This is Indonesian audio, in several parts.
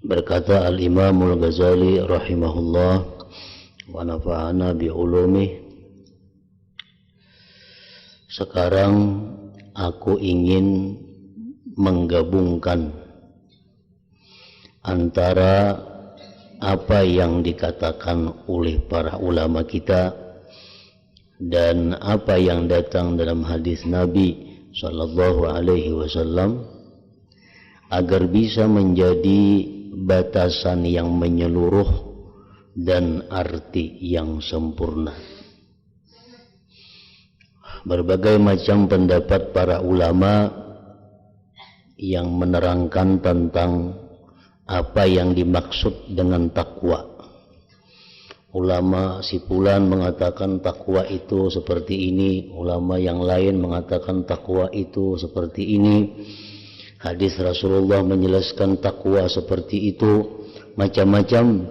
Berkata Al-Imamul Ghazali rahimahullah wa nafa'ana bi'ulumih, sekarang aku ingin menggabungkan antara apa yang dikatakan oleh para ulama kita dan apa yang datang dalam hadis Nabi sallallahu alaihi wasallam agar bisa menjadi batasan yang menyeluruh dan arti yang sempurna. Berbagai macam pendapat para ulama yang menerangkan tentang apa yang dimaksud dengan takwa. Ulama si fulan mengatakan takwa itu seperti ini, ulama yang lain mengatakan takwa itu seperti ini. Hadis Rasulullah menjelaskan takwa seperti itu. Macam-macam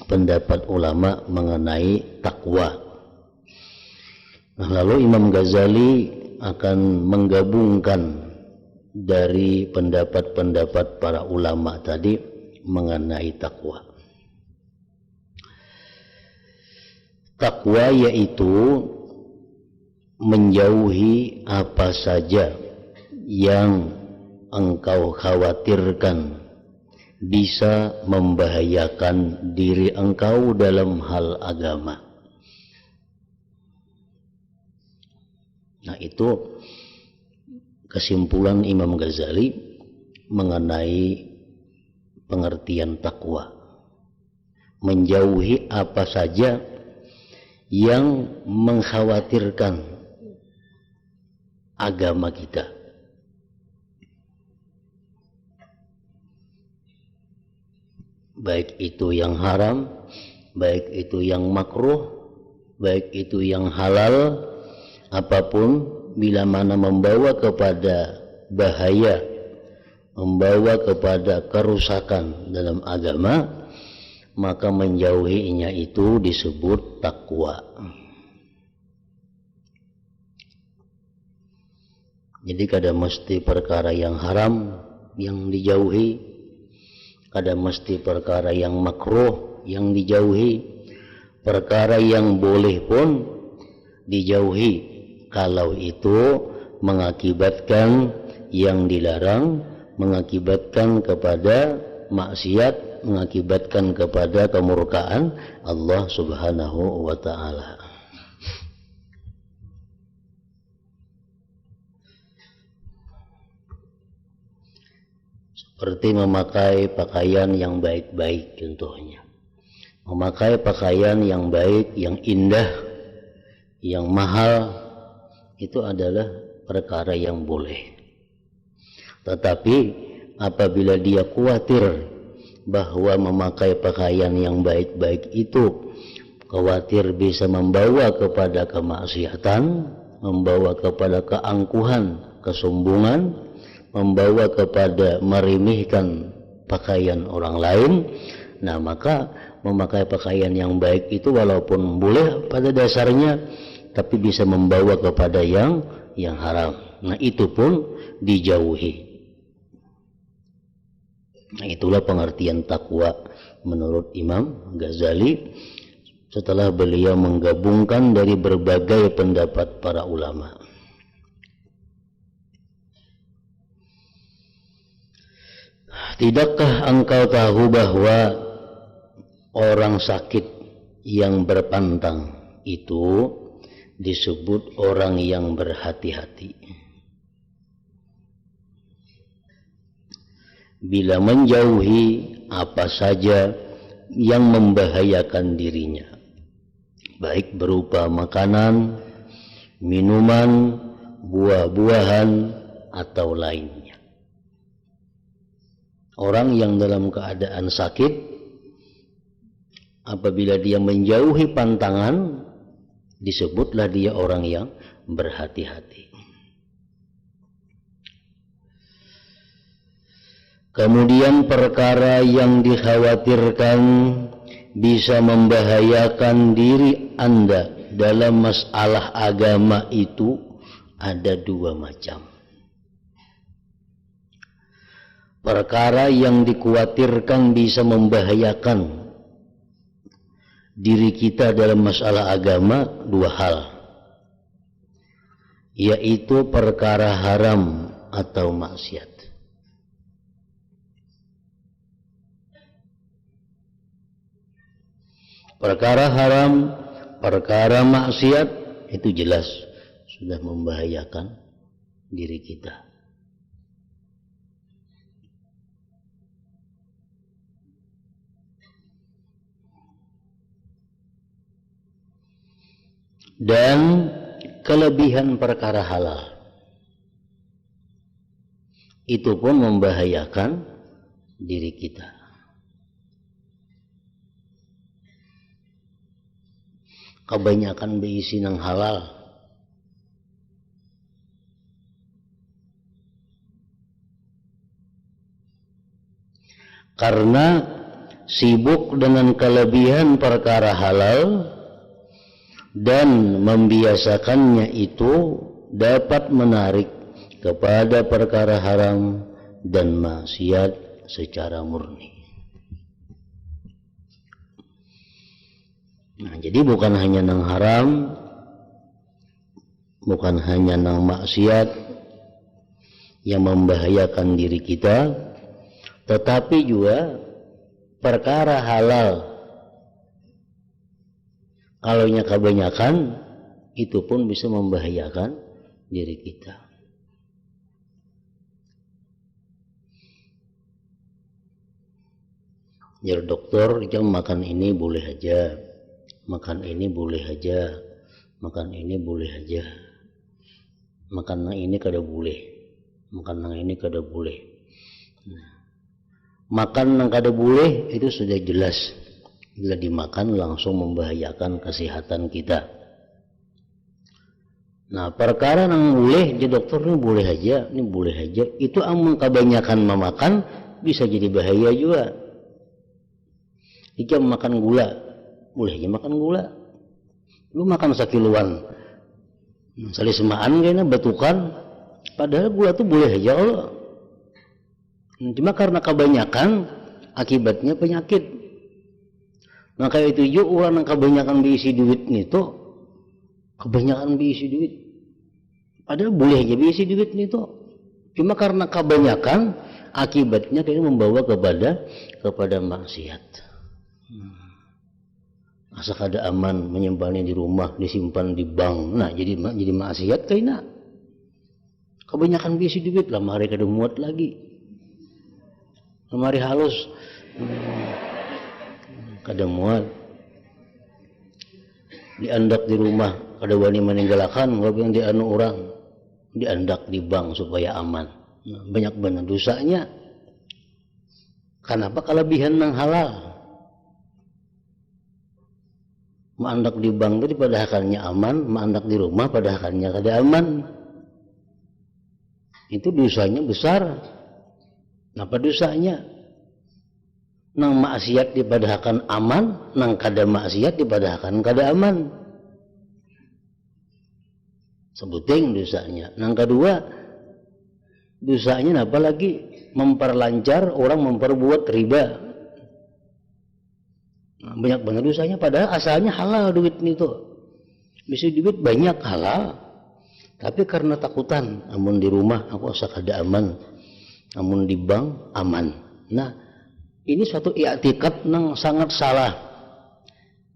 pendapat ulama mengenai takwa. Nah, lalu Imam Ghazali akan menggabungkan dari pendapat-pendapat para ulama tadi mengenai takwa. Takwa yaitu menjauhi apa saja yang engkau khawatirkan bisa membahayakan diri engkau dalam hal agama. Nah, itu kesimpulan Imam Ghazali mengenai pengertian takwa. Menjauhi apa saja yang mengkhawatirkan agama kita. Baik itu yang haram, baik itu yang makruh, baik itu yang halal, apapun bila mana membawa kepada bahaya, membawa kepada kerusakan dalam agama, maka menjauhinya itu disebut takwa. Jadi kada mesti perkara yang haram yang dijauhi, kada mesti perkara yang makruh yang dijauhi, perkara yang boleh pun dijauhi kalau itu mengakibatkan yang dilarang, mengakibatkan kepada maksiat, mengakibatkan kepada kemurkaan Allah Subhanahu wa ta'ala. Seperti memakai pakaian yang baik-baik contohnya. Memakai pakaian yang baik, yang indah, yang mahal, itu adalah perkara yang boleh. Tetapi apabila dia khawatir bahwa memakai pakaian yang baik-baik itu khawatir bisa membawa kepada kemaksiatan, membawa kepada keangkuhan, kesombongan, membawa kepada meremehkan pakaian orang lain, nah maka memakai pakaian yang baik itu walaupun boleh pada dasarnya, tapi bisa membawa kepada yang haram. Nah, itu pun dijauhi. Nah, itulah pengertian takwa menurut Imam Ghazali setelah beliau menggabungkan dari berbagai pendapat para ulama. Tidakkah engkau tahu bahwa orang sakit yang berpantang itu disebut orang yang berhati-hati? Bila menjauhi apa saja yang membahayakan dirinya, baik berupa makanan, minuman, buah-buahan, atau lainnya. Orang yang dalam keadaan sakit, apabila dia menjauhi pantangan, disebutlah dia orang yang berhati-hati. Kemudian perkara yang dikhawatirkan bisa membahayakan diri Anda dalam masalah agama itu ada dua macam. perkara yang dikhawatirkan bisa membahayakan diri kita dalam masalah agama, dua hal, yaitu perkara haram atau maksiat. Perkara haram, perkara maksiat itu jelas sudah membahayakan diri kita. Dan kelebihan perkara halal itu pun membahayakan diri kita. Kebanyakan berisi nang halal, karena sibuk dengan kelebihan perkara halal dan membiasakannya itu dapat menarik kepada perkara haram dan maksiat secara murni. Nah, jadi bukan hanya nang haram, bukan hanya nang maksiat yang membahayakan diri kita, tetapi juga perkara halal. Kalau nya kebanyakan, itu pun bisa membahayakan diri kita. Jadi dokter, jam makan ini boleh aja, makan ini boleh aja, makan ini boleh aja, makan yang ini kada boleh, makan yang ini kada boleh. Nah, makan yang kada boleh itu sudah jelas, bila dimakan langsung membahayakan kesehatan kita. Nah, perkara yang boleh, jadi dokter ini boleh aja, itu amun kebanyakan memakan bisa jadi bahaya juga. Jika makan gula, boleh aja makan gula. Lu makan sekiluan, misalnya semaan kayaknya betukan, padahal gula tuh boleh aja Allah. Cuma karena kebanyakan, akibatnya penyakit. Maka itu juga orang yang kebanyakan berisi duit itu, kebanyakan berisi duit, padahal boleh aja berisi duit itu. Cuma karena kebanyakan, akibatnya kayaknya membawa kepada maksiat. Asa kada aman menyimpannya di rumah, disimpan di bank. Nah, jadi maksiat kayaknya. Kebanyakan berisi duit, lemari kada muat lagi. Lemari halus, kada muat. Diandak di rumah, kada wani meninggalkan, walaupun di anu orang, diandak di bank supaya aman. Nah, banyak benar dosanya. Kenapa? Kelebihan yang halal. Maandak di bank itu pada akalnya aman, maandak di rumah pada akalnya kada aman. Itu dosanya besar. Kenapa dosanya? Nang maksiat dipadahkan aman, nang kada maksiat dipadahkan kada aman. Sebuting dosanya. Nang kedua, dosanya apa lagi? Memperlancar orang memperbuat riba. Nah, banyak benar dosanya, padahal asalnya halal duit itu. Bisa duit banyak halal, tapi karena takutan, amun di rumah aku asa kada aman, amun di bank aman. Nah, ini suatu i'tikad nang sangat salah.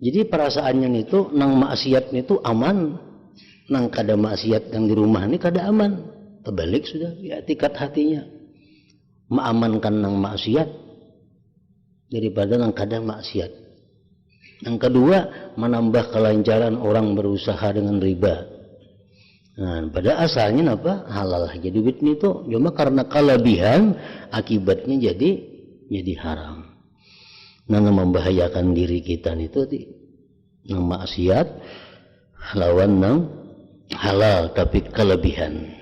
Jadi perasaannya itu nang maksiat itu aman, nang kada maksiat yang di rumah ini kada aman. Terbalik sudah i'tikad hatinya, mengamankan nang maksiat daripada nang kada maksiat. Yang kedua, menambah kelancaran orang berusaha dengan riba. Nah, pada asalnya apa? Halal aja duit itu, cuma karena kelebihan akibatnya jadi haram. Nah, membahayakan diri kita itu nang maksiat lawan nang halal tapi kelebihan.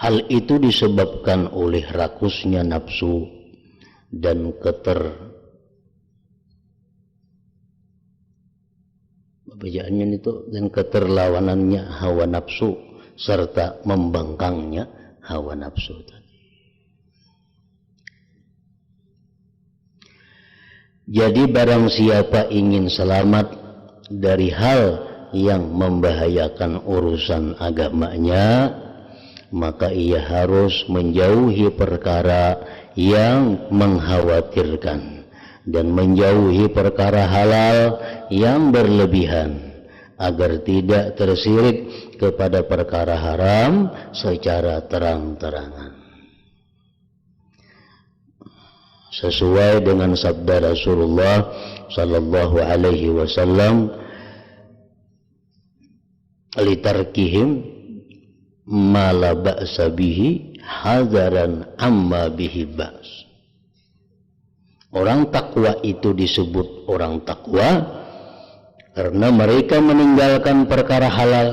Hal itu disebabkan oleh rakusnya nafsu dan keterlawanannya hawa nafsu serta membangkangnya hawa nafsu tadi. Jadi barang siapa ingin selamat dari hal yang membahayakan urusan agamanya, maka ia harus menjauhi perkara yang mengkhawatirkan dan menjauhi perkara halal yang berlebihan agar tidak tersirit kepada perkara haram secara terang-terangan. Sesuai dengan sabda Rasulullah sallallahu alaihi wasallam, litarkihim ma la ba'sa bihi hadaran amma bihi ba's. Orang takwa itu disebut orang takwa karena mereka meninggalkan perkara halal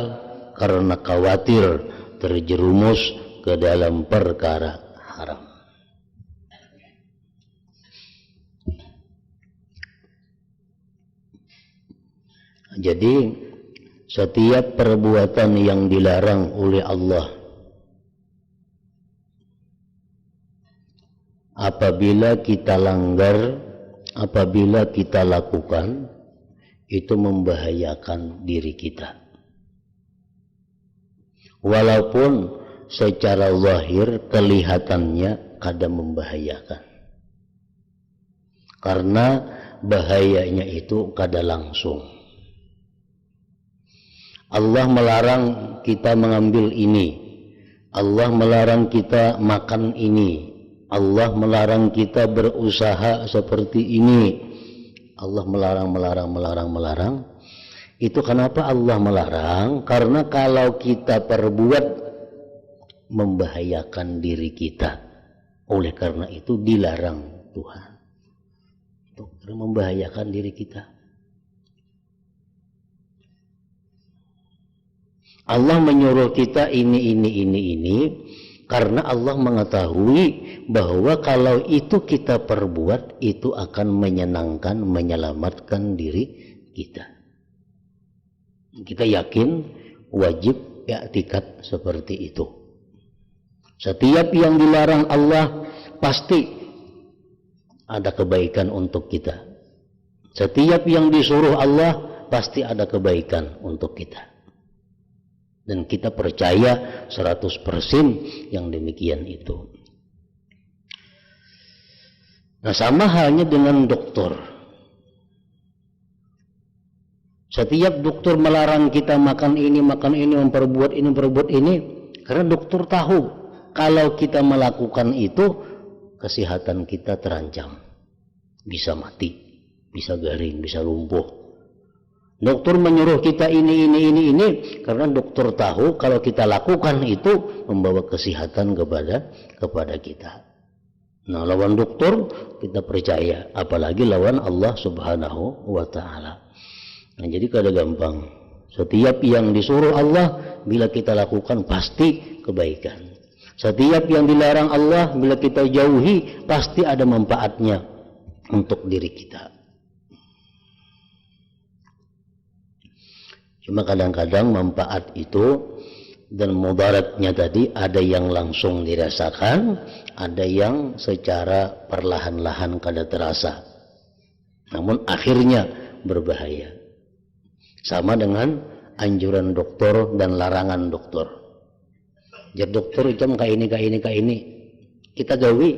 karena khawatir terjerumus ke dalam perkara haram. Jadi setiap perbuatan yang dilarang oleh Allah, apabila kita langgar, apabila kita lakukan, itu membahayakan diri kita. Walaupun secara zahir kelihatannya kadang membahayakan. Karena bahayanya itu kadang langsung. Allah melarang kita mengambil ini, Allah melarang kita makan ini, Allah melarang kita berusaha seperti ini. Allah melarang. Itu kenapa Allah melarang? Karena kalau kita perbuat membahayakan diri kita. Oleh karena itu dilarang Tuhan. Itu membahayakan diri kita. Allah menyuruh kita ini karena Allah mengetahui bahwa kalau itu kita perbuat itu akan menyenangkan, menyelamatkan diri kita. Kita yakin wajib i'tikad seperti itu. Setiap yang dilarang Allah pasti ada kebaikan untuk kita. Setiap yang disuruh Allah pasti ada kebaikan untuk kita. Dan kita percaya 100% yang demikian itu. Nah, sama halnya dengan dokter. Setiap dokter melarang kita makan ini, memperbuat ini, karena dokter tahu kalau kita melakukan itu, kesehatan kita terancam. Bisa mati, bisa garing, bisa lumpuh. Dokter menyuruh kita ini karena dokter tahu kalau kita lakukan itu membawa kesehatan kepada kita. Nah, lawan dokter kita percaya, apalagi lawan Allah Subhanahu wa taala. Nah, jadi kada gampang. Setiap yang disuruh Allah bila kita lakukan pasti kebaikan. Setiap yang dilarang Allah bila kita jauhi pasti ada manfaatnya untuk diri kita. Cuma kadang-kadang manfaat itu dan mudaratnya tadi ada yang langsung dirasakan, ada yang secara perlahan-lahan kada terasa. Namun akhirnya berbahaya. Sama dengan anjuran dokter dan larangan dokter. Jadi dokter itu kayak ini. Kita gawi.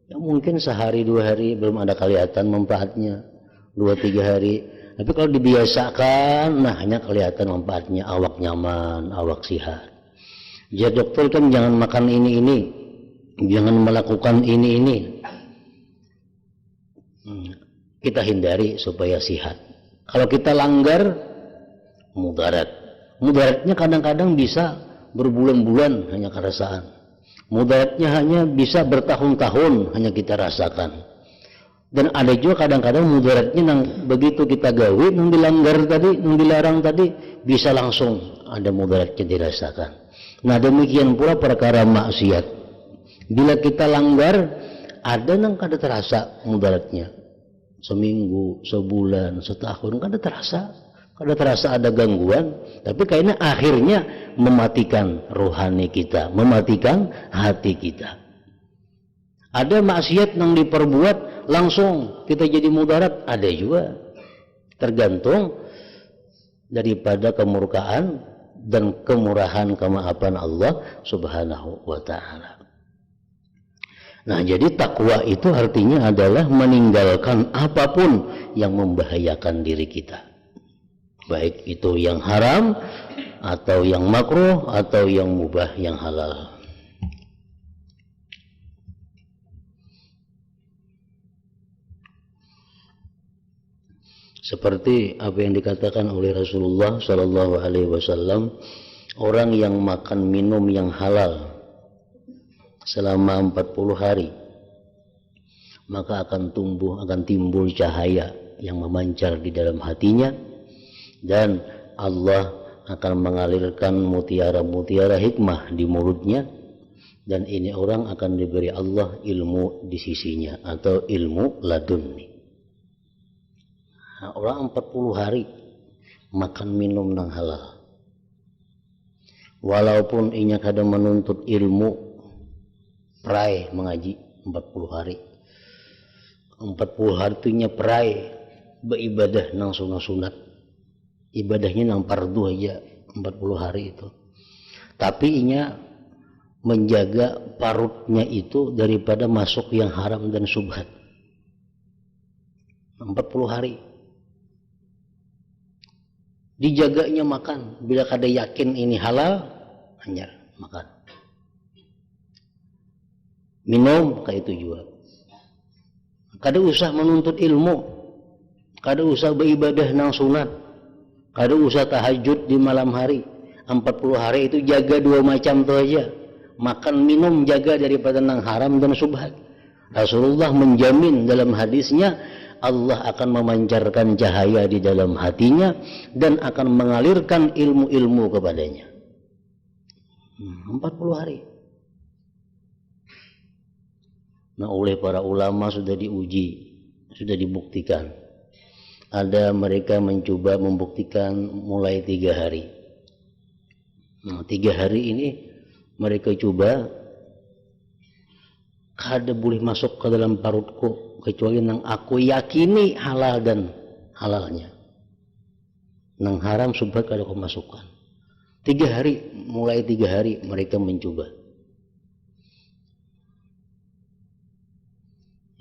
Ya mungkin sehari 2 hari belum ada kelihatan manfaatnya. 2-3 hari. Tapi kalau dibiasakan, nah hanya kelihatan manfaatnya, awak nyaman, awak sehat. Jadi dokter kan jangan makan ini, jangan melakukan ini. Kita hindari supaya sehat. Kalau kita langgar, mudarat. Mudaratnya kadang-kadang bisa berbulan-bulan hanya kerasaan. Mudaratnya hanya bisa bertahun-tahun hanya kita rasakan. Dan ada juga kadang-kadang mudaratnya nang begitu kita gawe, nang dilanggar tadi, nang dilarang tadi, bisa langsung ada mudaratnya dirasakan. Nah demikian pula perkara maksiat. Bila kita langgar, ada nang kada terasa mudaratnya. Seminggu, sebulan, setahun kada terasa ada gangguan, tapi kayaknya akhirnya mematikan rohani kita, mematikan hati kita. Ada maksiat yang diperbuat langsung kita jadi mudarat, ada juga. Tergantung daripada kemurkaan dan kemurahan kemaafan Allah Subhanahu wa ta'ala. Nah, jadi takwa itu artinya adalah meninggalkan apapun yang membahayakan diri kita. Baik itu yang haram, atau yang makruh, atau yang mubah, yang halal. Seperti apa yang dikatakan oleh Rasulullah Sallallahu Alaihi Wasallam, orang yang makan minum yang halal selama 40 hari, maka akan timbul cahaya yang memancar di dalam hatinya, dan Allah akan mengalirkan mutiara-mutiara hikmah di mulutnya, dan ini orang akan diberi Allah ilmu di sisinya atau ilmu laduni. Nah, orang 40 hari makan minum yang halal, walaupun inya kadang menuntut ilmu, perai mengaji 40 hari. 40 hari itunya perai beribadah nang sunat. Ibadahnya nang fardu aja 40 hari itu. Tapi inya menjaga parutnya itu daripada masuk yang haram dan subhat. 40 hari. Dijaganya makan. Bila kada yakin ini halal, hanya makan. Minum kayak itu juga. Kada usah menuntut ilmu, kada usah beribadah nang sunat, kada usah tahajud di malam hari. 40 hari itu jaga 2 macam tu aja. Makan minum jaga daripada nang haram dan subhat. Rasulullah menjamin dalam hadisnya, Allah akan memancarkan cahaya di dalam hatinya dan akan mengalirkan ilmu-ilmu kepadanya. 40 hari. Nah, oleh para ulama sudah diuji, sudah dibuktikan. Ada mereka mencoba membuktikan mulai 3 hari. Nah, 3 hari ini mereka coba, kada boleh masuk ke dalam parutku kecuali nang aku yakini halal dan halalnya. Nang haram subhat kada aku masukkan. 3 hari, mulai 3 hari mereka mencoba.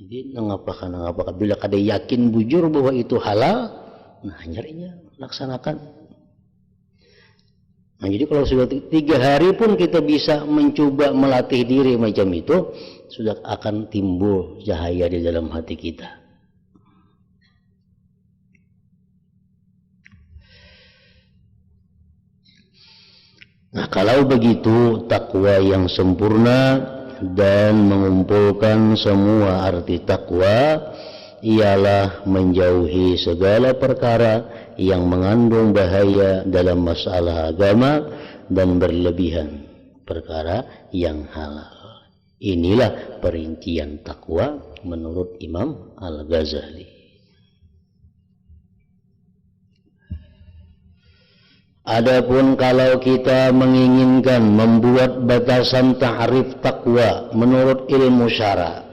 Jadi nangapakah bila kada yakin bujur bahwa itu halal, nah nyarinya laksanakan. Nah jadi kalau sudah 3 hari pun kita bisa mencoba melatih diri macam itu, sudah akan timbul cahaya di dalam hati kita. Nah kalau begitu, takwa yang sempurna dan mengumpulkan semua arti takwa ialah menjauhi segala perkara yang mengandung bahaya dalam masalah agama dan berlebihan perkara yang halal. Inilah perincian takwa menurut Imam Al-Ghazali. Adapun kalau kita menginginkan membuat batasan ta'rif takwa menurut ilmu syara,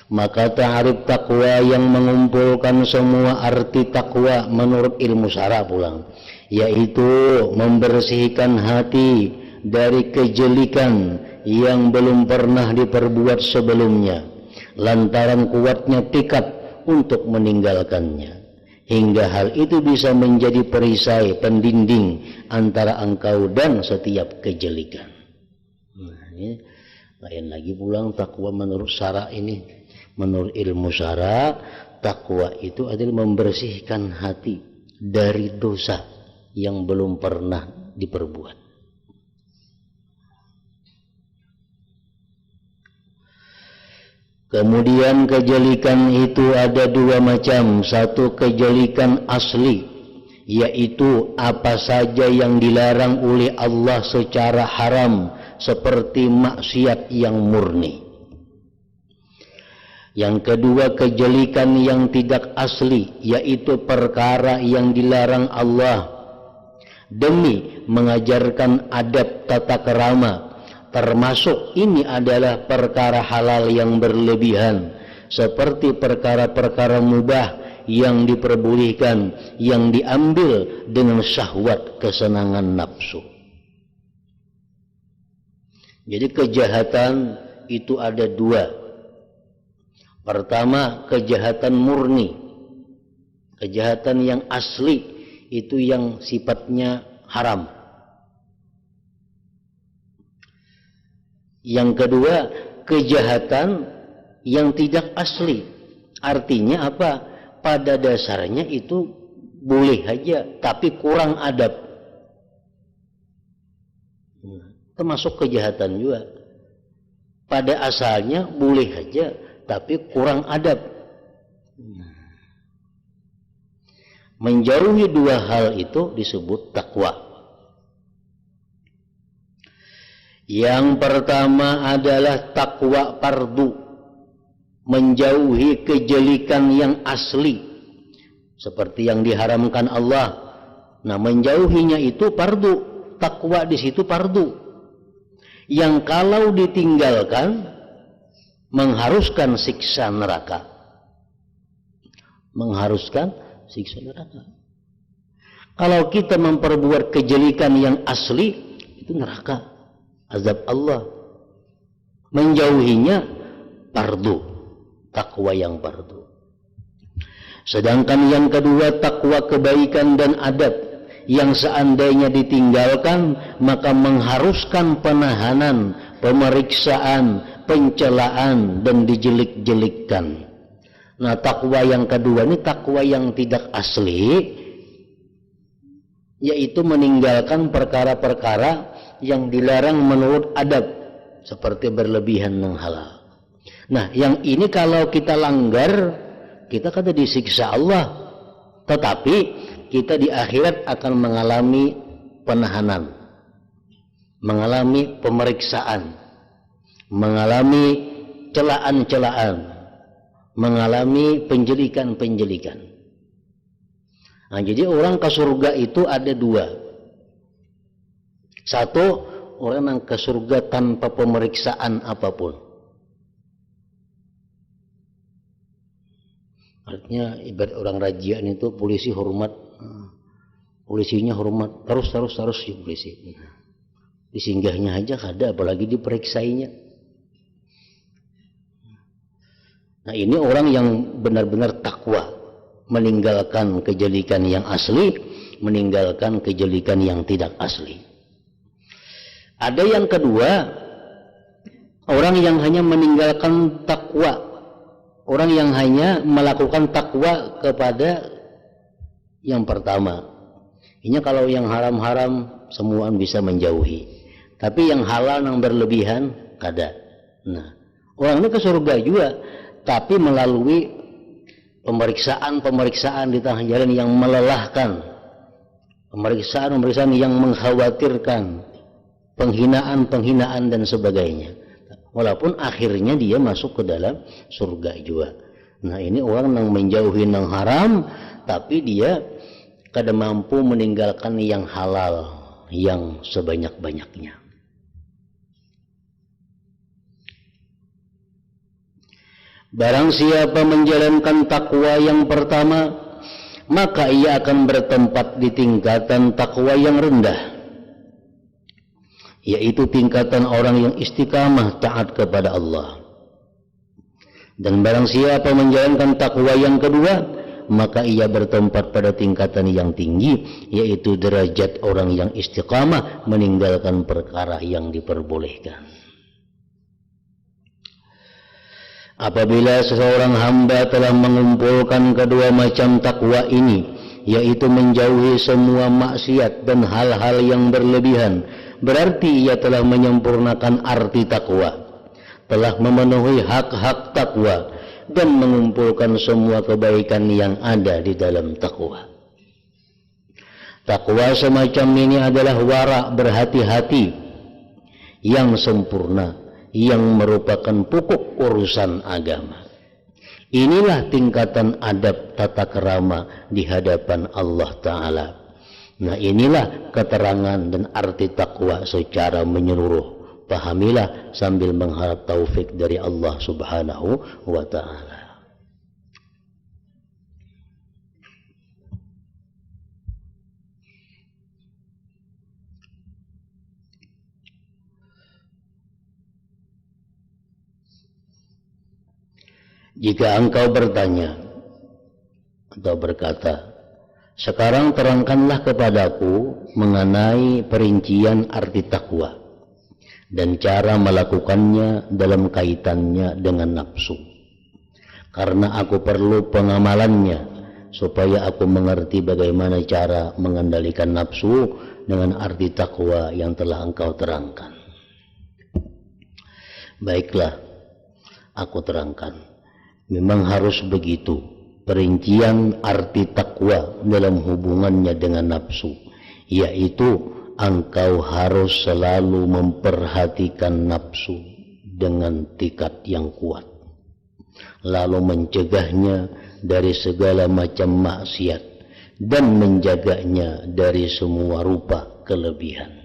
maka ta'rif takwa yang mengumpulkan semua arti takwa menurut ilmu syara pulang, yaitu membersihkan hati dari kejelikan yang belum pernah diperbuat sebelumnya, lantaran kuatnya tekad untuk meninggalkannya. Hingga hal itu bisa menjadi perisai pendinding antara engkau dan setiap kejelikan. Nah, ini lain lagi pulang takwa menurut syara ini. Menurut ilmu syara, takwa itu adalah membersihkan hati dari dosa yang belum pernah diperbuat. Kemudian kejelikan itu ada 2 macam. Satu kejelikan asli, yaitu apa saja yang dilarang oleh Allah secara haram, seperti maksiat yang murni. Yang kedua, kejelikan yang tidak asli, yaitu perkara yang dilarang Allah demi mengajarkan adab tata kerama, termasuk ini adalah perkara halal yang berlebihan, seperti perkara-perkara mubah yang diperbolehkan, yang diambil dengan syahwat kesenangan nafsu. Jadi kejahatan itu ada dua. Pertama, kejahatan murni, kejahatan yang asli, itu yang sifatnya haram. Yang kedua, kejahatan yang tidak asli. Artinya apa? Pada dasarnya itu boleh aja, tapi kurang adab. Termasuk kejahatan juga. Pada asalnya boleh aja, tapi kurang adab. Menjauhi dua hal itu disebut takwa. Yang pertama adalah takwa fardu, menjauhi kejelikan yang asli seperti yang diharamkan Allah. Nah, menjauhinya itu fardu, takwa di situ fardu, yang kalau ditinggalkan mengharuskan siksa neraka, mengharuskan siksa neraka. Kalau kita memperbuat kejelikan yang asli, itu neraka, azab Allah. Menjauhinya fardu, takwa yang fardu. Sedangkan yang kedua, takwa kebaikan dan adab, yang seandainya ditinggalkan maka mengharuskan penahanan, pemeriksaan, pencelaan, dan dijelik-jelikkan. Nah, takwa yang kedua ini takwa yang tidak asli, yaitu meninggalkan perkara-perkara yang dilarang menurut adab, seperti berlebihan dan halal. Nah, yang ini kalau kita langgar, kita kata disiksa Allah, tetapi kita di akhirat akan mengalami penahanan, mengalami pemeriksaan, mengalami celaan-celaan, mengalami penjelikan-penjelikan. Nah, jadi orang ke surga itu ada dua. Satu, orang yang ke surga tanpa pemeriksaan apapun. Artinya ibarat orang rajia itu, polisi hormat, polisinya hormat, terus ya polisi. Disinggahnya aja kada, apalagi diperiksainya. Nah, ini orang yang benar-benar takwa, meninggalkan kejelikan yang asli, meninggalkan kejelikan yang tidak asli. Ada yang kedua, orang yang hanya meninggalkan takwa, orang yang hanya melakukan takwa kepada yang pertama. Ini kalau yang haram-haram semua bisa menjauhi, tapi yang halal yang berlebihan kada. Nah, orang ini ke surga juga, tapi melalui pemeriksaan di tengah jalan yang melelahkan, pemeriksaan yang mengkhawatirkan, penghinaan dan sebagainya. Walaupun akhirnya dia masuk ke dalam surga juga. Nah, ini orang yang menjauhi yang haram, tapi dia kada mampu meninggalkan yang halal yang sebanyak-banyaknya. Barang siapa menjalankan takwa yang pertama, maka ia akan bertempat di tingkatan takwa yang rendah, yaitu tingkatan orang yang istiqamah taat kepada Allah. Dan barang siapa menjalankan takwa yang kedua, maka ia bertempat pada tingkatan yang tinggi, yaitu derajat orang yang istiqamah meninggalkan perkara yang diperbolehkan. Apabila seseorang hamba telah mengumpulkan kedua macam takwa ini, yaitu menjauhi semua maksiat dan hal-hal yang berlebihan, berarti ia telah menyempurnakan arti takwa, telah memenuhi hak-hak takwa, dan mengumpulkan semua kebaikan yang ada di dalam takwa. Takwa semacam ini adalah wara, berhati-hati yang sempurna, yang merupakan pokok urusan agama. Inilah tingkatan adab tata kerama di hadapan Allah Ta'ala. Nah, inilah keterangan dan arti takwa secara menyeluruh. Pahamilah sambil mengharap taufik dari Allah Subhanahu wa Ta'ala. Jika engkau bertanya atau berkata, sekarang terangkanlah kepadaku mengenai perincian arti takwa dan cara melakukannya dalam kaitannya dengan nafsu, karena aku perlu pengamalannya supaya aku mengerti bagaimana cara mengendalikan nafsu dengan arti takwa yang telah engkau terangkan. Baiklah, aku terangkan. Memang harus begitu perincian arti takwa dalam hubungannya dengan nafsu, yaitu engkau harus selalu memperhatikan nafsu dengan tekad yang kuat, lalu mencegahnya dari segala macam maksiat dan menjaganya dari semua rupa kelebihan.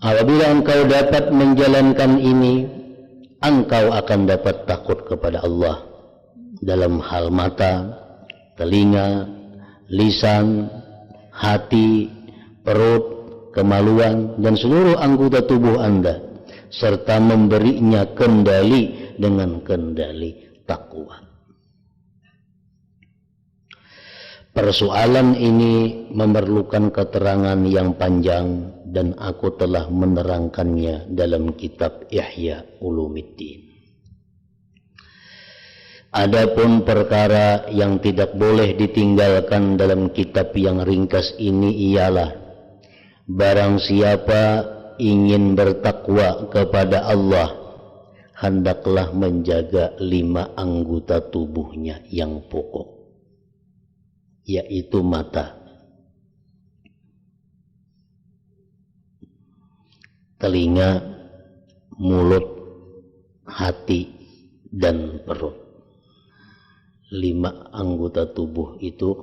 Apabila engkau dapat menjalankan ini, engkau akan dapat takut kepada Allah dalam hal mata, telinga, lisan, hati, perut, kemaluan, dan seluruh anggota tubuh Anda, serta memberinya kendali dengan kendali takwa. Persoalan ini memerlukan keterangan yang panjang dan aku telah menerangkannya dalam kitab Ihya Ulumuddin. Adapun perkara yang tidak boleh ditinggalkan dalam kitab yang ringkas ini ialah barang siapa ingin bertakwa kepada Allah, hendaklah menjaga 5 anggota tubuhnya yang pokok, yaitu mata, telinga, mulut, hati, dan perut. 5 anggota tubuh itu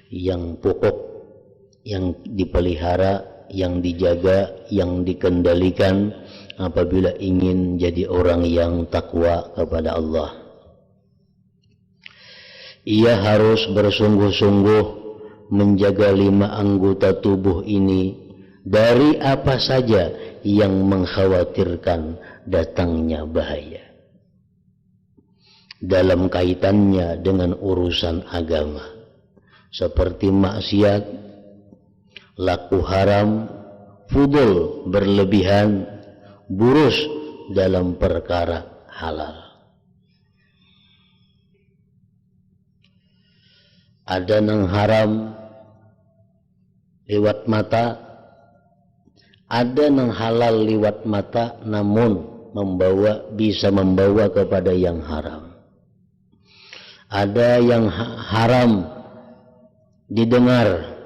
yang pokok, yang dipelihara, yang dijaga, yang dikendalikan apabila ingin jadi orang yang takwa kepada Allah. Ia harus bersungguh-sungguh menjaga 5 anggota tubuh ini dari apa saja yang mengkhawatirkan datangnya bahaya dalam kaitannya dengan urusan agama, seperti maksiat, laku haram, fudul berlebihan, burus dalam perkara halal. Ada nang haram lewat mata, ada nang halal lewat mata, namun bisa membawa kepada yang haram. Ada yang haram didengar,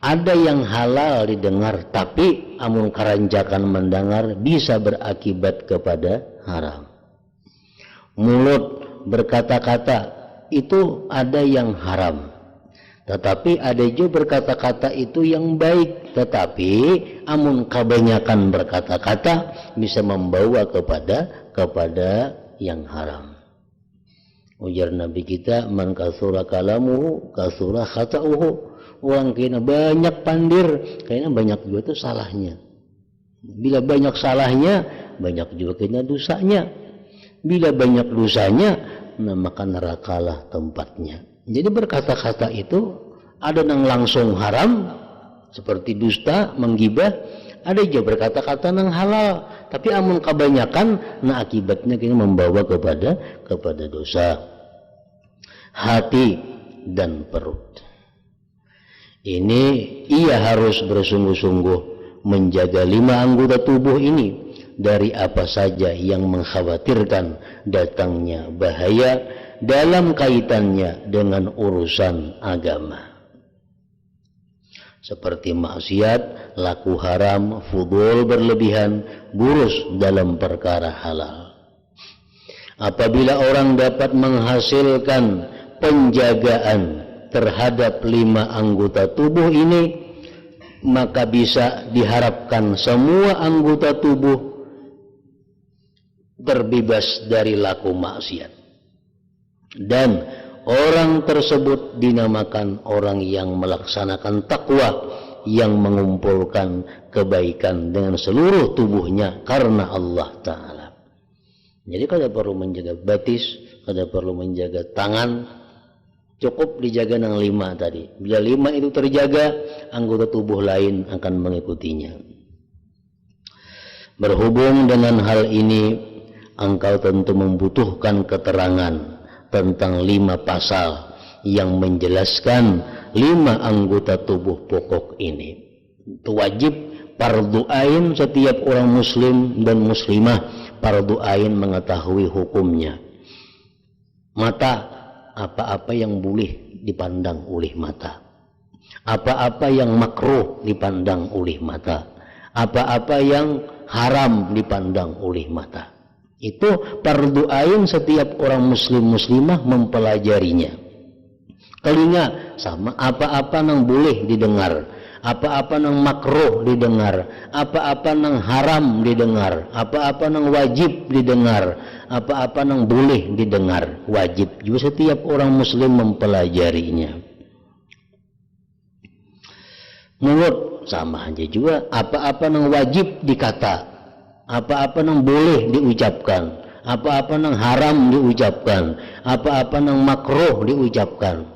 ada yang halal didengar, tapi amun karanjakan mendengar bisa berakibat kepada haram. Mulut berkata-kata itu ada yang haram, tetapi ada juga berkata-kata itu yang baik, tetapi amun kebanyakan berkata-kata bisa membawa kepada yang haram. Ujar Nabi kita, man kasura kalamuhu kasura khata'uhu. Orang kena banyak pandir, kayaknya banyak juga itu salahnya. Bila banyak salahnya, banyak juga kena dosanya. Bila banyak dosanya, nah maka nerakalah tempatnya. Jadi berkata-kata itu ada yang langsung haram seperti dusta, menggibah, ada juga berkata-kata yang halal, tapi amun kebanyakan, nah akibatnya kini membawa kepada dosa. Hati dan perut ini ia harus bersungguh-sungguh menjaga 5 anggota tubuh ini dari apa saja yang mengkhawatirkan datangnya bahaya dalam kaitannya dengan urusan agama. Seperti maksiat, laku haram, fudul berlebihan, burus dalam perkara halal. Apabila orang dapat menghasilkan penjagaan terhadap 5 anggota tubuh ini, maka bisa diharapkan semua anggota tubuh terbebas dari laku maksiat. Dan orang tersebut dinamakan orang yang melaksanakan takwa, yang mengumpulkan kebaikan dengan seluruh tubuhnya karena Allah Ta'ala. Jadi kada perlu menjaga batis, kada perlu menjaga tangan, cukup dijaga yang 5 tadi. Bila 5 itu terjaga, anggota tubuh lain akan mengikutinya. Berhubung dengan hal ini, engkau tentu membutuhkan keterangan tentang 5 pasal yang menjelaskan 5 anggota tubuh pokok ini. Itu wajib fardu ain setiap orang muslim dan muslimah, fardu ain mengetahui hukumnya. Mata, apa-apa yang boleh dipandang oleh mata, apa-apa yang makruh dipandang oleh mata, apa-apa yang haram dipandang oleh mata. Itu fardu ain setiap orang muslim muslimah mempelajarinya. Telinga sama, apa-apa yang boleh didengar, apa-apa yang makruh didengar, apa-apa yang haram didengar, apa-apa yang wajib didengar, apa-apa yang boleh didengar, wajib juga setiap orang muslim mempelajarinya. Mulut sama aja juga, apa-apa yang wajib dikata, apa-apa yang boleh diucapkan, apa-apa yang haram diucapkan, apa-apa yang makruh diucapkan.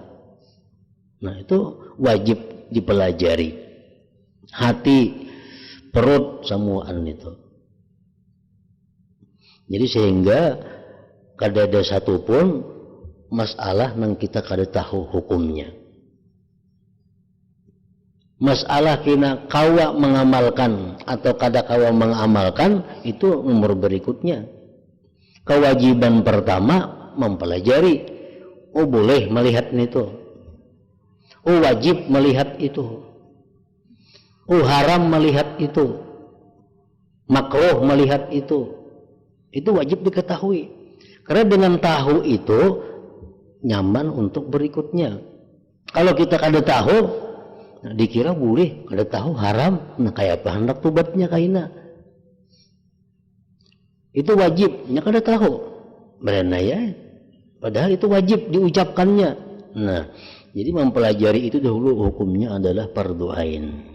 Nah, itu wajib dipelajari. Hati, perut, semuaan itu. Jadi sehingga kada ada satupun masalah yang kita kada tahu hukumnya. Masalah kena kawa mengamalkan atau kada kawa mengamalkan, itu nomor berikutnya. Kewajiban pertama mempelajari. Oh, boleh melihat itu. Oh, wajib melihat itu. Oh, haram melihat itu. Makruh melihat itu. Itu wajib diketahui. Karena dengan tahu itu nyaman untuk berikutnya. Kalau kita kada tahu, nah, dikira boleh, kada tahu haram, nah kayak apa hendak tobatnya kaina. Itu wajib, nya kada tahu. Berana ya. Padahal itu wajib diucapkannya. Nah, jadi mempelajari itu dahulu hukumnya adalah fardu ain.